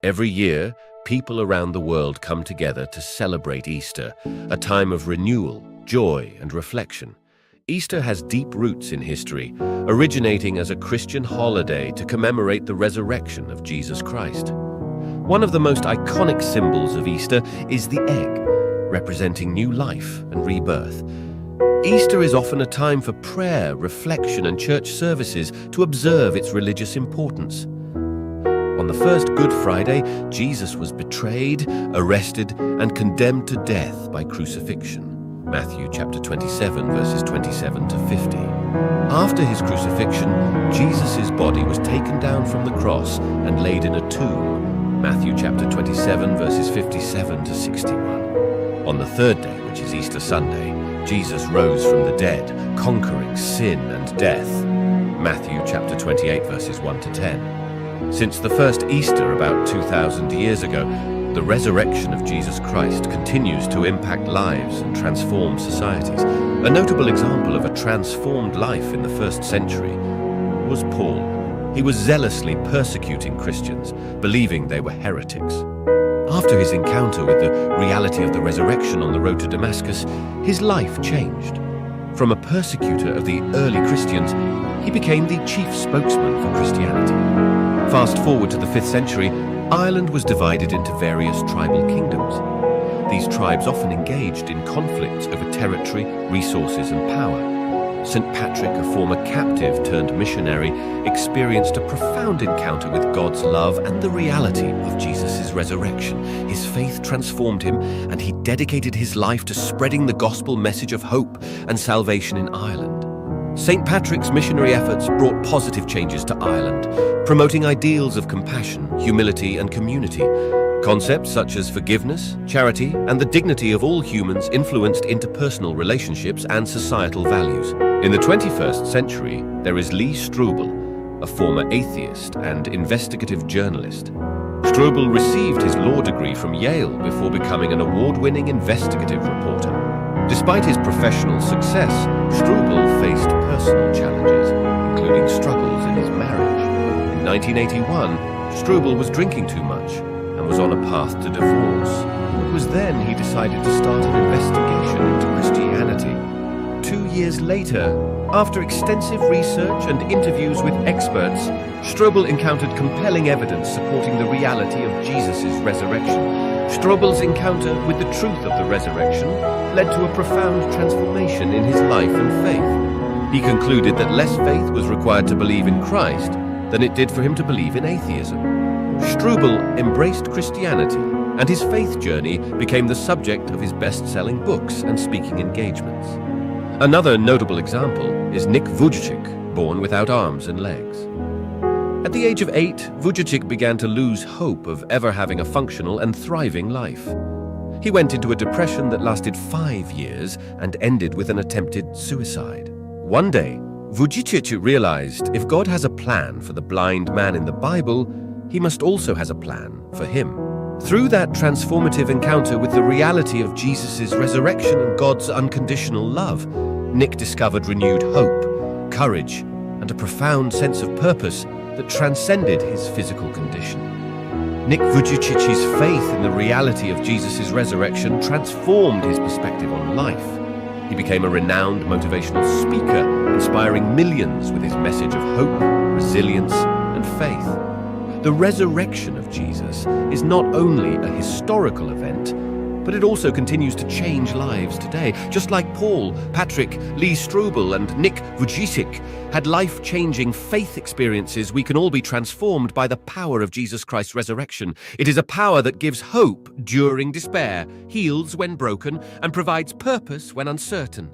Every year, people around the world come together to celebrate Easter, a time of renewal, joy, and reflection. Easter has deep roots in history, originating as a Christian holiday to commemorate the resurrection of Jesus Christ. One of the most iconic symbols of Easter is the egg, representing new life and rebirth. Easter is often a time for prayer, reflection, and church services to observe its religious importance. On the first Good Friday, Jesus was betrayed, arrested, and condemned to death by crucifixion. Matthew chapter 27, verses 27 to 50. After his crucifixion, Jesus' body was taken down from the cross and laid in a tomb. Matthew chapter 27, verses 57 to 61. On the third day, which is Easter Sunday, Jesus rose from the dead, conquering sin and death. Matthew chapter 28, verses 1 to 10. Since the first Easter about 2,000 years ago, the resurrection of Jesus Christ continues to impact lives and transform societies. A notable example of a transformed life in the first century was Paul. He was zealously persecuting Christians, believing they were heretics. After his encounter with the reality of the resurrection on the road to Damascus, his life changed. From a persecutor of the early Christians, he became the chief spokesman for Christianity. Fast forward to the 5th century, Ireland was divided into various tribal kingdoms. These tribes often engaged in conflicts over territory, resources, and power. St. Patrick, a former captive turned missionary, experienced a profound encounter with God's love and the reality of Jesus' resurrection. His faith transformed him, and he dedicated his life to spreading the gospel message of hope and salvation in Ireland. St. Patrick's missionary efforts brought positive changes to Ireland, promoting ideals of compassion, humility, and community. Concepts such as forgiveness, charity, and the dignity of all humans influenced interpersonal relationships and societal values. In the 21st century, there is Lee Strobel, a former atheist and investigative journalist. Strobel received his law degree from Yale before becoming an award-winning investigative reporter. Despite his professional success, Strobel faced personal challenges, including struggles in his marriage. In 1981, Strobel was drinking too much and was on a path to divorce. It was then he decided to start an investigation into Christianity. 2 years later, after extensive research and interviews with experts, Strobel encountered compelling evidence supporting the reality of Jesus' resurrection. Strobel's encounter with the truth of the resurrection led to a profound transformation in his life and faith. He concluded that less faith was required to believe in Christ than it did for him to believe in atheism. Strobel embraced Christianity, and his faith journey became the subject of his best-selling books and speaking engagements. Another notable example is Nick Vujicic, born without arms and legs. At the age of 8, Vujicic began to lose hope of ever having a functional and thriving life. He went into a depression that lasted 5 years and ended with an attempted suicide. One day, Vujicic realized if God has a plan for the blind man in the Bible, he must also has a plan for him. Through that transformative encounter with the reality of Jesus' resurrection and God's unconditional love, Nick discovered renewed hope, courage, and a profound sense of purpose that transcended his physical condition. Nick Vujicic's faith in the reality of Jesus' resurrection transformed his perspective on life. He became a renowned motivational speaker, inspiring millions with his message of hope, resilience, and faith. The resurrection of Jesus is not only a historical event, but it also continues to change lives today. Just like Paul, Patrick, Lee Strobel, and Nick Vujicic had life-changing faith experiences, we can all be transformed by the power of Jesus Christ's resurrection. It is a power that gives hope during despair, heals when broken, and provides purpose when uncertain.